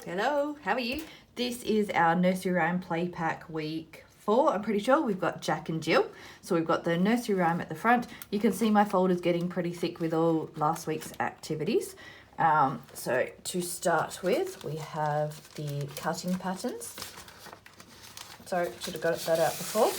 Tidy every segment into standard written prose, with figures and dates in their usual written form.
Hello, how are you? This is our nursery rhyme play pack week 4. I'm pretty sure we've got Jack and Jill. So we've got the nursery rhyme at the front. You can see my folder's getting pretty thick with all last week's activities. So to start with, we have the cutting patterns. Sorry, should have got that out before.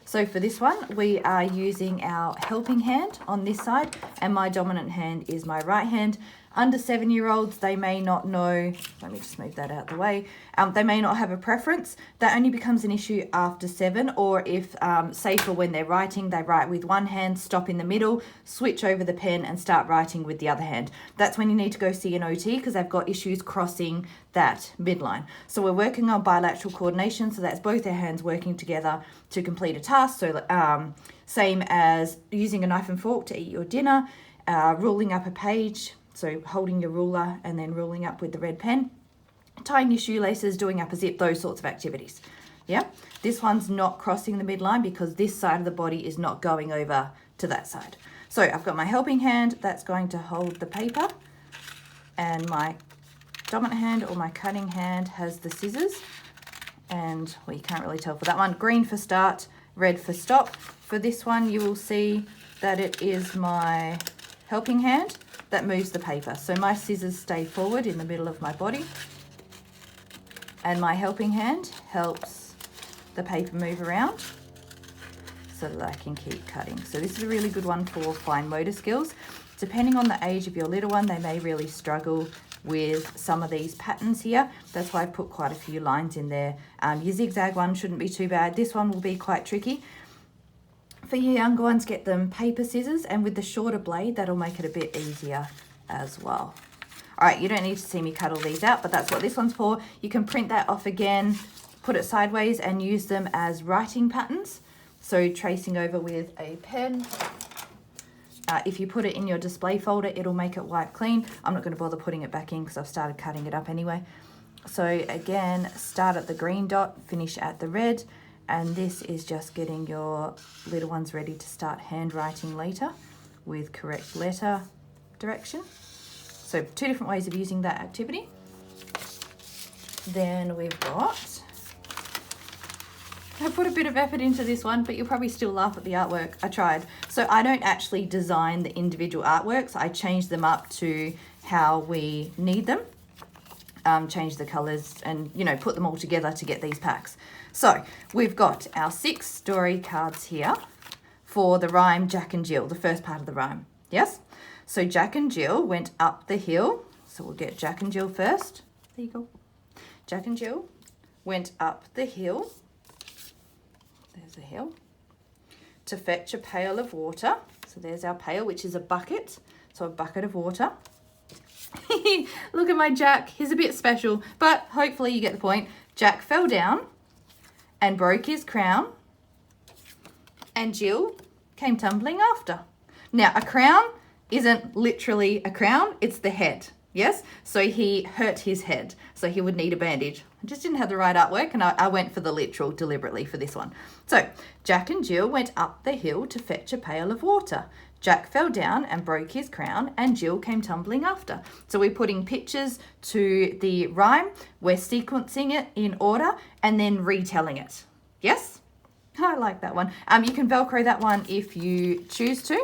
So for this one, we are using our helping hand on this side, and my dominant hand is my right hand. Under 7-year-olds, they may not know, let me just move that out the way, they may not have a preference. That only becomes an issue after 7, or if, say for when they're writing, they write with one hand, stop in the middle, switch over the pen and start writing with the other hand. That's when you need to go see an OT because they've got issues crossing that midline. So we're working on bilateral coordination, so that's both their hands working together to complete a task. So same as using a knife and fork to eat your dinner, ruling up a page, so holding your ruler and then ruling up with the red pen, tying your shoelaces, doing up a zip, those sorts of activities. Yeah, this one's not crossing the midline because this side of the body is not going over to that side. So I've got my helping hand that's going to hold the paper, and my dominant hand or my cutting hand has the scissors, and well, you can't really tell for that one. Green for start, red for stop. For this one, you will see that it is my helping hand that moves the paper. So my scissors stay forward in the middle of my body, and my helping hand helps the paper move around so that I can keep cutting. So this is a really good one for fine motor skills. Depending on the age of your little one, they may really struggle with some of these patterns here. That's why I put quite a few lines in there. Your zigzag one shouldn't be too bad. This one will be quite tricky. For your younger ones, get them paper scissors, and with the shorter blade, that'll make it a bit easier as well. All right, you don't need to see me cut all these out, but that's what this one's for. You can print that off again, put it sideways and use them as writing patterns. So tracing over with a pen. If you put it in your display folder, it'll make it wipe clean. I'm not going to bother putting it back in because I've started cutting it up anyway. So again, start at the green dot, finish at the red. And this is just getting your little ones ready to start handwriting later with correct letter direction. So 2 different ways of using that activity. Then we've got, I put a bit of effort into this one, but you'll probably still laugh at the artwork. I tried. So I don't actually design the individual artworks. I change them up to how we need them. Change the colours and, put them all together to get these packs. So we've got our 6 story cards here for the rhyme Jack and Jill, the first part of the rhyme. Yes? So Jack and Jill went up the hill. So we'll get Jack and Jill first. There you go. Jack and Jill went up the hill. There's a hill. To fetch a pail of water. So there's our pail, which is a bucket. So a bucket of water. Look at my Jack. He's a bit special, but hopefully you get the point. Jack fell down and broke his crown, and Jill came tumbling after. Now, a crown isn't literally a crown, it's the head, yes? So he hurt his head, so he would need a bandage. I just didn't have the right artwork, and I went for the literal deliberately for this one. So, Jack and Jill went up the hill to fetch a pail of water. Jack fell down and broke his crown, and Jill came tumbling after. So we're putting pictures to the rhyme, we're sequencing it in order, and then retelling it. Yes? I like that one. You can Velcro that one if you choose to.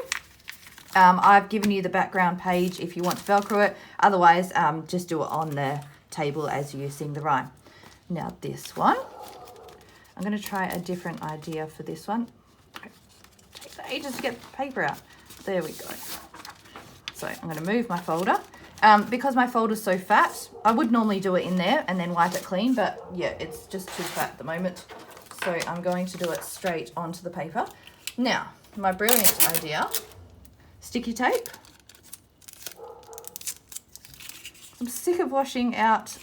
I've given you the background page if you want to Velcro it. Otherwise, just do it on the table as you sing the rhyme. Now this one, I'm going to try a different idea for this one. It takes ages to get the paper out. There we go. So I'm going to move my folder. Because my folder's so fat, I would normally do it in there and then wipe it clean, but yeah, it's just too fat at the moment. So I'm going to do it straight onto the paper. Now, my brilliant idea, sticky tape. I'm sick of washing out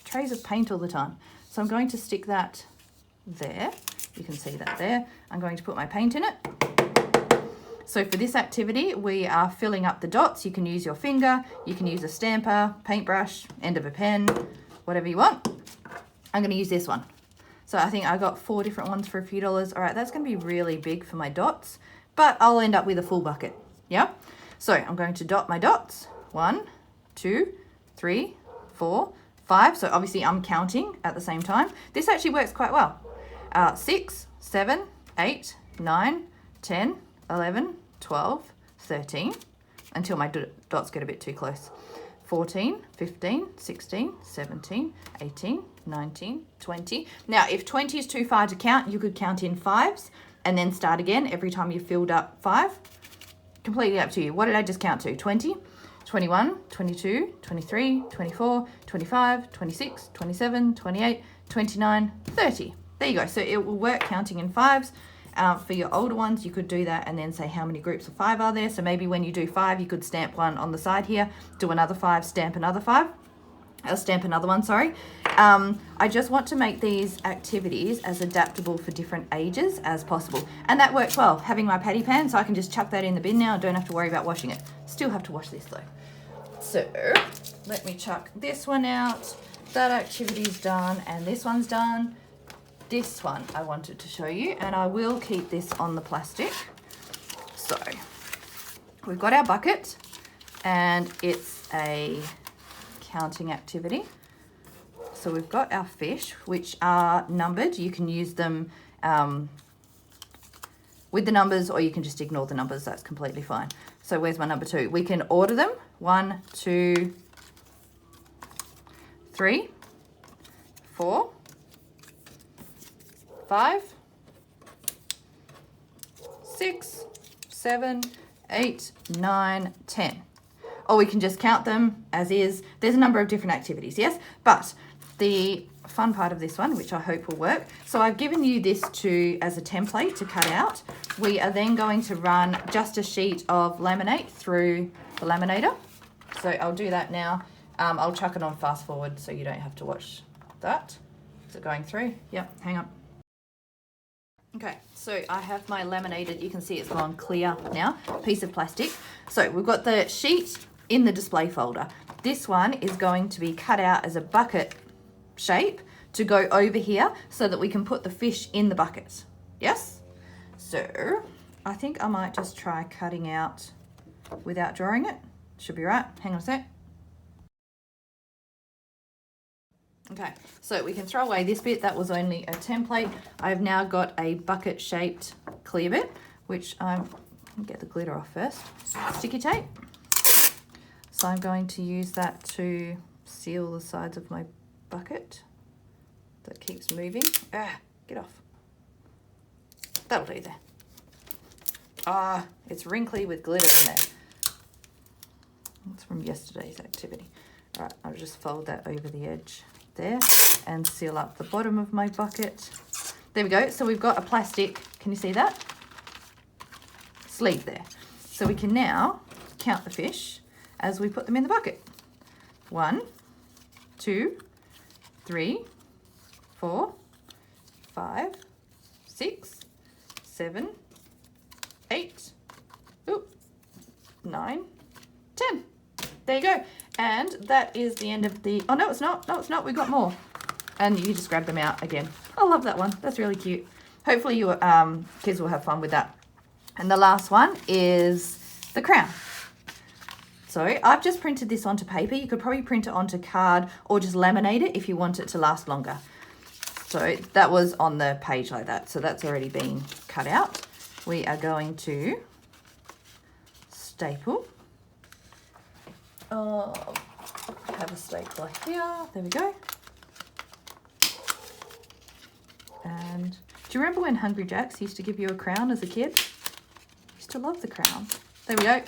trays of paint all the time. So I'm going to stick that there. You can see that there. I'm going to put my paint in it. So for this activity, we are filling up the dots. You can use your finger, you can use a stamper, paintbrush, end of a pen, whatever you want. I'm going to use this one. So I think I got 4 different ones for a few dollars. All right, that's going to be really big for my dots, but I'll end up with a full bucket. Yeah. So I'm going to dot my dots. 1, 2, 3, 4, 5. So obviously I'm counting at the same time. This actually works quite well. 6, 7, 8, 9, 10, 11, 12, 13, until my dots get a bit too close. 14, 15, 16, 17, 18, 19, 20. Now, if 20 is too far to count, you could count in 5s and then start again every time you filled up 5. Completely up to you. What did I just count to? 20, 21, 22, 23, 24, 25, 26, 27, 28, 29, 30. There you go. So it will work counting in 5s. For your older ones, you could do that and then say how many groups of 5 are there. So maybe when you do 5, you could stamp one on the side here, do another 5, stamp another 5. Stamp another one, sorry. I just want to make these activities as adaptable for different ages as possible. And that works well, having my patty pan, so I can just chuck that in the bin now. I don't have to worry about washing it. Still have to wash this though. So let me chuck this one out. That activity's done and this one's done. This one I wanted to show you, and I will keep this on the plastic. So we've got our bucket and it's a counting activity. So we've got our fish, which are numbered. You can use them with the numbers, or you can just ignore the numbers. That's completely fine. So where's my number 2? We can order them. 1, 2, 3, 4, 5, 6, 7, 8, 9, 10. Or we can just count them as is. There's a number of different activities, yes? But the fun part of this one, which I hope will work, so I've given you this as a template to cut out. We are then going to run just a sheet of laminate through the laminator. So I'll do that now. I'll chuck it on fast forward so you don't have to watch that. Is it going through? Yep, hang on. Okay, so I have my laminated, you can see it's gone clear now, piece of plastic. So we've got the sheet in the display folder. This one is going to be cut out as a bucket shape to go over here so that we can put the fish in the bucket. Yes? So I think I might just try cutting out without drawing it. Should be right. Hang on a sec. Okay, so we can throw away this bit. That was only a template. I've now got a bucket shaped clear bit, which I'm get the glitter off first. Sticky tape. So I'm going to use that to seal the sides of my bucket that keeps moving. Get off. That'll do there. It's wrinkly with glitter in there. It's from yesterday's activity. All right, I'll just fold that over the edge there and seal up the bottom of my bucket. There we go. So we've got a plastic, can you see that? Sleeve there. So we can now count the fish as we put them in the bucket. 1, 2, 3, 4, 5, 6, 7, 8, 9, 10. There you go. And that is the end of the, oh no it's not, we've got more. And you just grab them out again. I love that one, that's really cute. Hopefully your kids will have fun with that. And the last one is the crown. So I've just printed this onto paper. You could probably print it onto card or just laminate it if you want it to last longer. So that was on the page like that. So that's already been cut out. We are going to staple. Have a stapler here. There we go. And do you remember when Hungry Jack's used to give you a crown as a kid? I used to love the crown. There we go.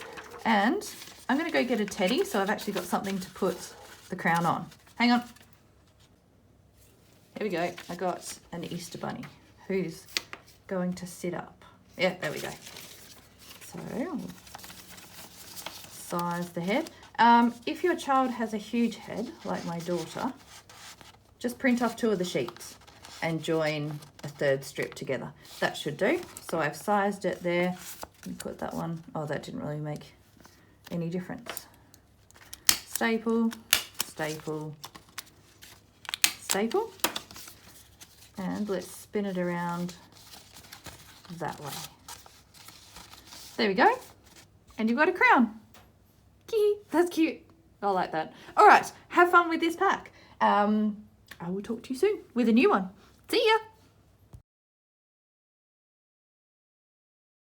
And I'm going to go get a teddy, so I've actually got something to put the crown on. Hang on. Here we go. I got an Easter bunny who's going to sit up. Yeah, there we go. So size the head. If your child has a huge head, like my daughter, just print off 2 of the sheets and join a 3rd strip together. That should do. So I've sized it there. Let me put that one. Oh, that didn't really make any difference. Staple, staple, staple. And let's spin it around that way. There we go. And you've got a crown. That's cute. I like that. All right, have fun with this pack. I will talk to you soon with a new one. See ya.